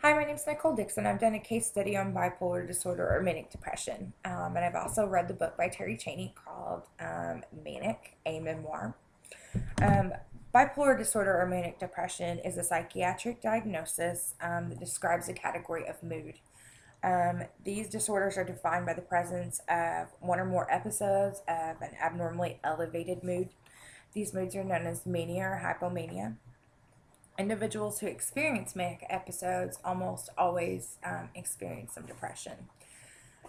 Hi, my name is Nicole Dixon. I've done a case study on bipolar disorder or manic depression. And I've also read the book by Terry Chaney called Manic, a Memoir. Um, Bipolar disorder or manic depression is a psychiatric diagnosis that describes a category of mood. These disorders are defined by the presence of one or more episodes of an abnormally elevated mood. These moods are known as mania or hypomania. Individuals who experience manic episodes almost always experience some depression.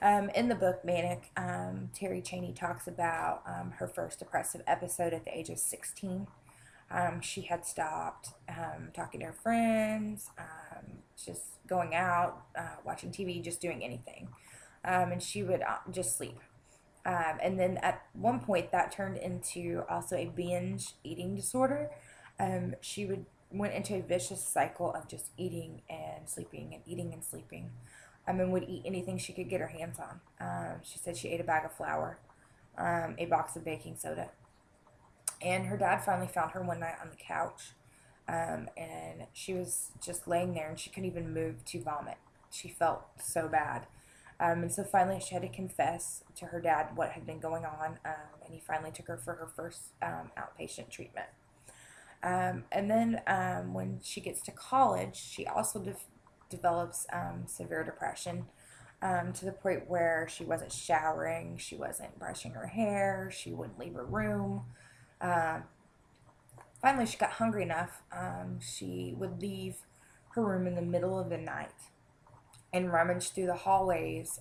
In the book Manic, Terry Chaney talks about her first depressive episode at the age of 16. She had stopped talking to her friends, just going out, watching TV, just doing anything. And she would just sleep. And then at one point, that turned into also a binge eating disorder. She would went into a vicious cycle of just eating and sleeping and eating and sleeping. And would eat anything she could get her hands on. She said she ate a bag of flour, a box of baking soda. And her dad finally found her one night on the couch. And she was just laying there and she couldn't even move to vomit. She felt so bad. And so finally, she had to confess to her dad what had been going on, and he finally took her for her first outpatient treatment. And then when she gets to college, she also develops severe depression to the point where she wasn't showering, she wasn't brushing her hair, she wouldn't leave her room. Um, Finally, she got hungry enough. She would leave her room in the middle of the night and rummage through the hallways,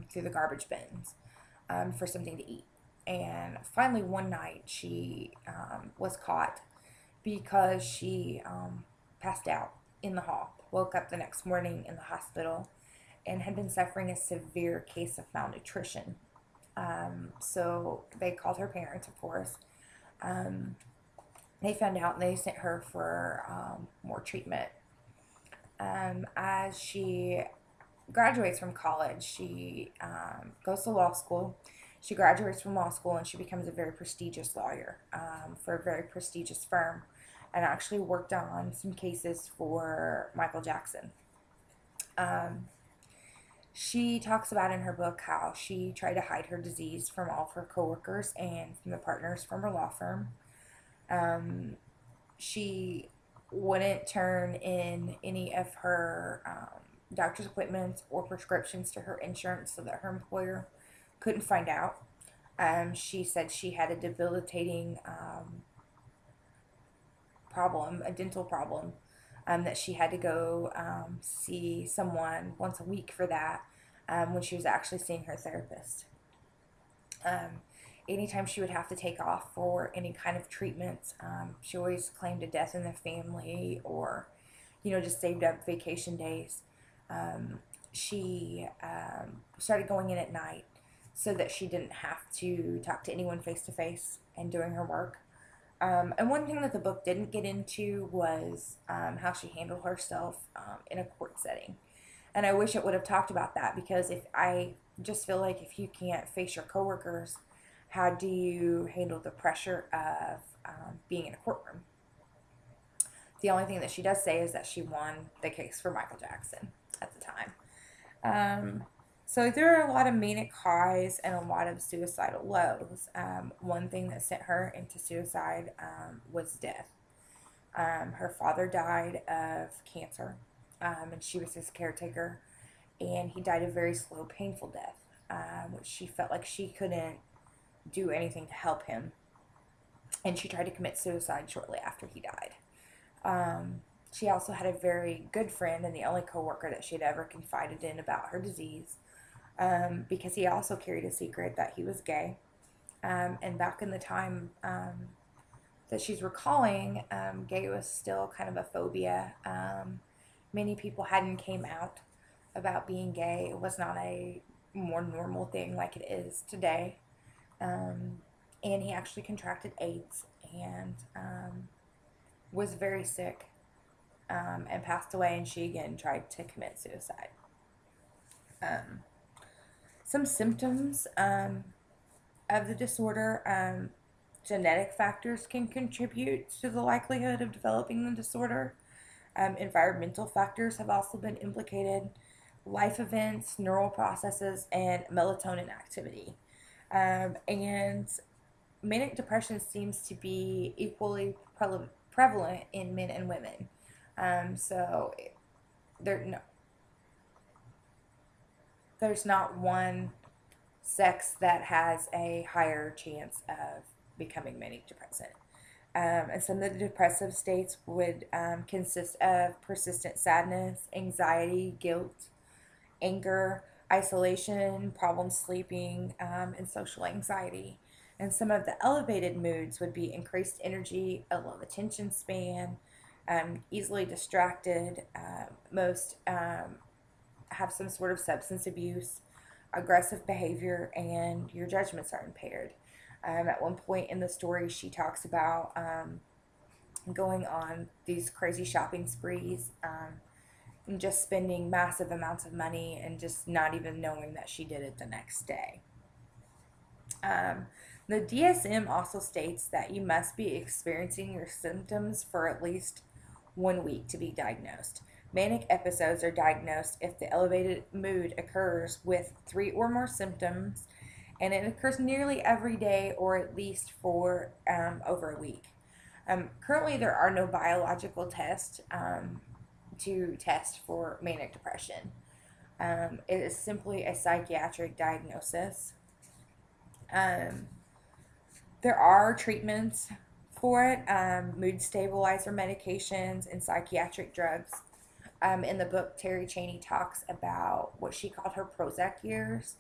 through the garbage bins for something to eat. And finally, one night, she was caught because she passed out in the hall, woke up the next morning in the hospital, and had been suffering a severe case of malnutrition. So they called her parents, of course. Um, they found out and they sent her for more treatment. As she graduates from college, she goes to law school. She graduates from law school and she becomes a very prestigious lawyer for a very prestigious firm and actually worked on some cases for Michael Jackson. Um, she talks about in her book how she tried to hide her disease from all of her coworkers and from the partners from her law firm. Um, she wouldn't turn in any of her doctor's appointments or prescriptions to her insurance so that her employer couldn't find out. She said she had a debilitating problem, a dental problem, that she had to go see someone once a week for that when she was actually seeing her therapist. Um, Anytime she would have to take off for any kind of treatment, she always claimed a death in the family or, just saved up vacation days. She started going in at night so that she didn't have to talk to anyone face to face and doing her work. And one thing that the book didn't get into was how she handled herself in a court setting. And I wish it would have talked about that because if I just feel like if you can't face your coworkers, how do you handle the pressure of being in a courtroom? The only thing that she does say is that she won the case for Michael Jackson at the time. Um, so there are a lot of manic highs and a lot of suicidal lows. One thing that sent her into suicide was death. Her father died of cancer, and she was his caretaker, and he died a very slow, painful death, which she felt like she couldn't do anything to help him, and she tried to commit suicide shortly after he died. She also had a very good friend and the only coworker that she had ever confided in about her disease, because he also carried a secret that he was gay. And back in the time that she's recalling, gay was still kind of a phobia. Many people hadn't came out about being gay. It was not a more normal thing like it is today. Um, and he actually contracted AIDS and was very sick and passed away. And she again tried to commit suicide. Um, some symptoms of the disorder, genetic factors can contribute to the likelihood of developing the disorder. Environmental factors have also been implicated, life events, neural processes, and melatonin activity. And manic depression seems to be equally prevalent in men and women. So there, no, there's not one sex that has a higher chance of becoming manic depressive. And some of the depressive states would consist of persistent sadness, anxiety, guilt, anger, isolation, problem sleeping, and social anxiety. And some of the elevated moods would be increased energy, a low attention span, easily distracted. Most have some sort of substance abuse, aggressive behavior, and your judgments are impaired. At one point in the story, she talks about going on these crazy shopping sprees, and just spending massive amounts of money and just not even knowing that she did it the next day. Um, the DSM also states that you must be experiencing your symptoms for at least 1 week to be diagnosed. Manic episodes are diagnosed if the elevated mood occurs with 3 or more symptoms, and it occurs nearly every day or at least for over a week. Currently, there are no biological tests to test for manic depression. It is simply a psychiatric diagnosis. Um, there are treatments for it, mood stabilizer medications and psychiatric drugs. In the book, Terry Chaney talks about what she called her Prozac years.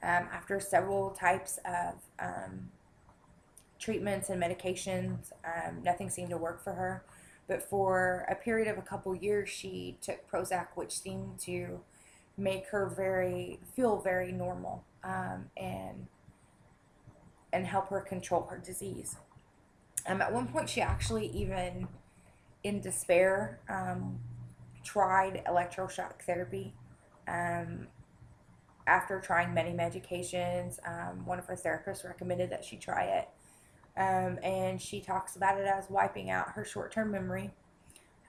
After several types of treatments and medications, nothing seemed to work for her. But for a period of a couple years, she took Prozac, which seemed to make her feel very normal, and help her control her disease. At one point, she actually even, in despair, tried electroshock therapy. Um, After trying many medications, one of her therapists recommended that she try it. And she talks about it as wiping out her short term memory.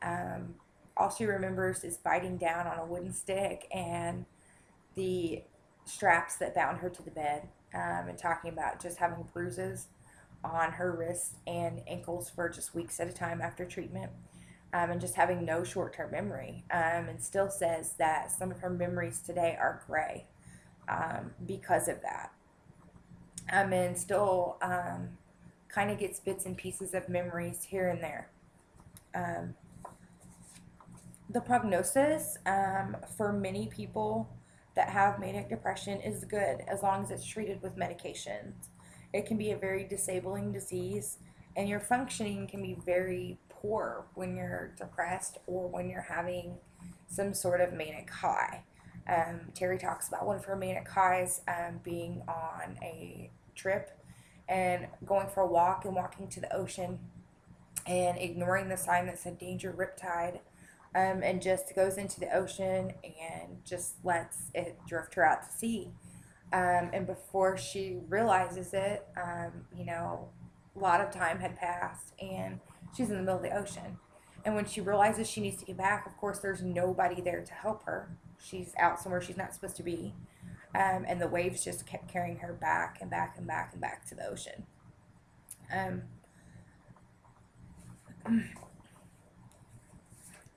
Um, all she remembers is biting down on a wooden stick and the straps that bound her to the bed, and talking about just having bruises on her wrists and ankles for just weeks at a time after treatment, and just having no short term memory. And still says that some of her memories today are gray because of that. And still kind of gets bits and pieces of memories here and there. Um, the prognosis for many people that have manic depression is good as long as it's treated with medications. It can be a very disabling disease, and your functioning can be very poor when you're depressed or when you're having some sort of manic high. Terry talks about one of her manic highs being on a trip and going for a walk and walking to the ocean and ignoring the sign that said danger riptide, and just goes into the ocean and just lets it drift her out to sea. And before she realizes it, a lot of time had passed and she's in the middle of the ocean. And when she realizes she needs to get back, of course, there's nobody there to help her. She's out somewhere she's not supposed to be. And the waves just kept carrying her back and back and back and back to the ocean. Um,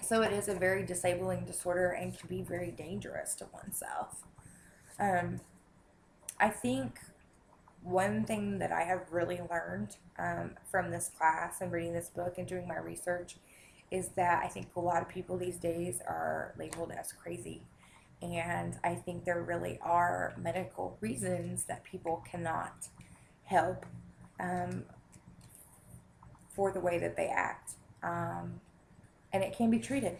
so it is a very disabling disorder and can be very dangerous to oneself. Um, I think one thing that I have really learned from this class and reading this book and doing my research is that I think a lot of people these days are labeled as crazy. And I think there really are medical reasons that people cannot help um, for the way that they act. And it can be treated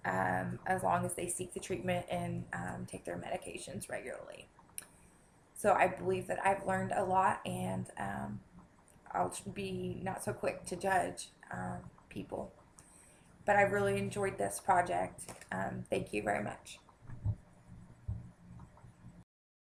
as long as they seek the treatment and take their medications regularly. So I believe that I've learned a lot, and I'll be not so quick to judge people. But I really enjoyed this project. Thank you very much.